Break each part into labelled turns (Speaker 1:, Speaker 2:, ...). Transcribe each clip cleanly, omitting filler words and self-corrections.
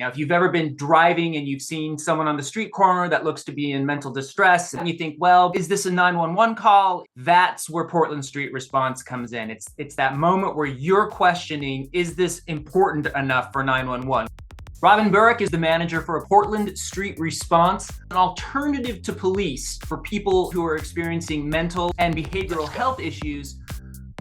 Speaker 1: Now, if you've ever been driving and you've seen someone on the street corner that looks to be in mental distress, and you think, well, is this a 911 call? That's where Portland Street Response comes in. It's that moment where you're questioning, is this important enough for 911? Robin Burek is the manager for a Portland Street Response, an alternative to police for people who are experiencing mental and behavioral health issues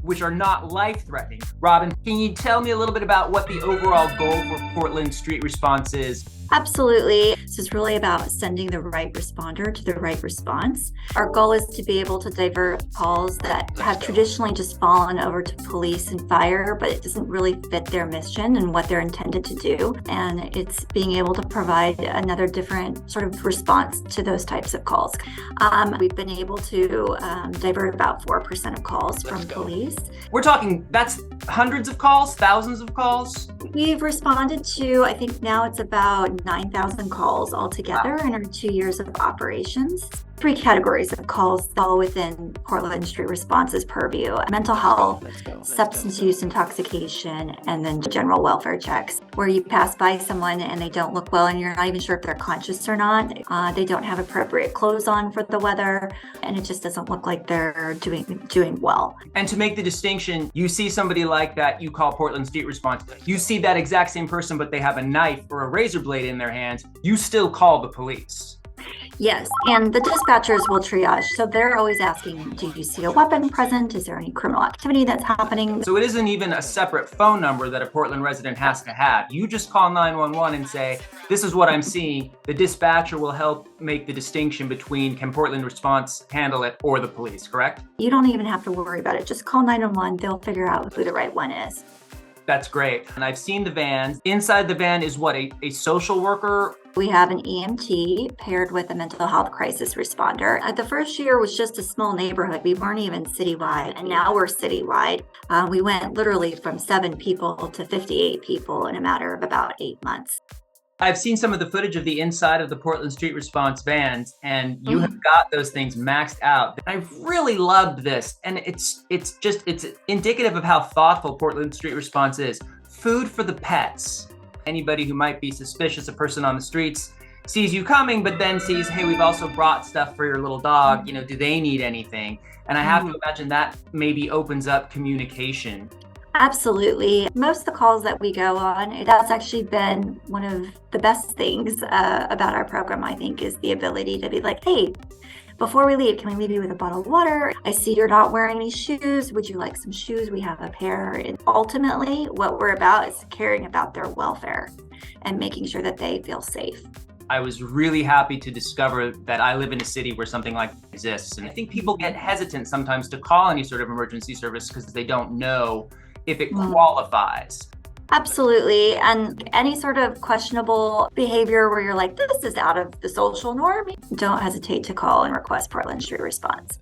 Speaker 1: which are not life-threatening. Robin, can you tell me a little bit about what the overall goal for Portland Street Response is?
Speaker 2: Absolutely. This is really about sending the right responder to the right response. Our goal is to be able to divert calls that have traditionally just fallen over to police and fire, but it doesn't really fit their mission and what they're intended to do. And it's being able to provide another different sort of response to those types of calls. We've been able to divert about 4% of calls from police.
Speaker 1: We're talking, that's hundreds of calls, thousands of calls?
Speaker 2: We've responded to, I think now it's about 9,000 calls altogether in our 2 years of operations. 3 categories of calls fall within Portland Street Response's purview: mental health, substance use, intoxication, and then general welfare checks, where you pass by someone and they don't look well and you're not even sure if they're conscious or not. They don't have appropriate clothes on for the weather, and it just doesn't look like they're doing well.
Speaker 1: And to make the distinction, you see somebody like that, you call Portland Street Response. You see that exact same person, but they have a knife or a razor blade in their hands, you still call the police.
Speaker 2: Yes, and the dispatchers will triage. So they're always asking, do you see a weapon present? Is there any criminal activity that's happening?
Speaker 1: So it isn't even a separate phone number that a Portland resident has to have. You just call 911 and say, this is what I'm seeing. The dispatcher will help make the distinction between can Portland Response handle it or the police, correct?
Speaker 2: You don't even have to worry about it. Just call 911. They'll figure out who the right one is.
Speaker 1: That's great. And I've seen the vans. Inside the van is what, a social worker?
Speaker 2: We have an EMT paired with a mental health crisis responder. The first year was just a small neighborhood. We weren't even citywide, and now we're citywide. We went literally from 7 people to 58 people in a matter of about 8 months.
Speaker 1: I've seen some of the footage of the inside of the Portland Street Response vans, and you have got those things maxed out. I really loved this, and it's indicative of how thoughtful Portland Street Response is. Food for the pets. Anybody who might be suspicious, a person on the streets sees you coming, but then sees, hey, we've also brought stuff for your little dog. You know, do they need anything? And I have to imagine that maybe opens up communication.
Speaker 2: Absolutely. Most of the calls that we go on, that's actually been one of the best things about our program, I think, is the ability to be like, hey, before we leave, can we leave you with a bottle of water? I see you're not wearing any shoes. Would you like some shoes? We have a pair. And ultimately, what we're about is caring about their welfare and making sure that they feel safe.
Speaker 1: I was really happy to discover that I live in a city where something like that exists. And I think people get hesitant sometimes to call any sort of emergency service because they don't know if it qualifies.
Speaker 2: Absolutely. And any sort of questionable behavior where you're like, this is out of the social norm, don't hesitate to call and request Portland Street Response.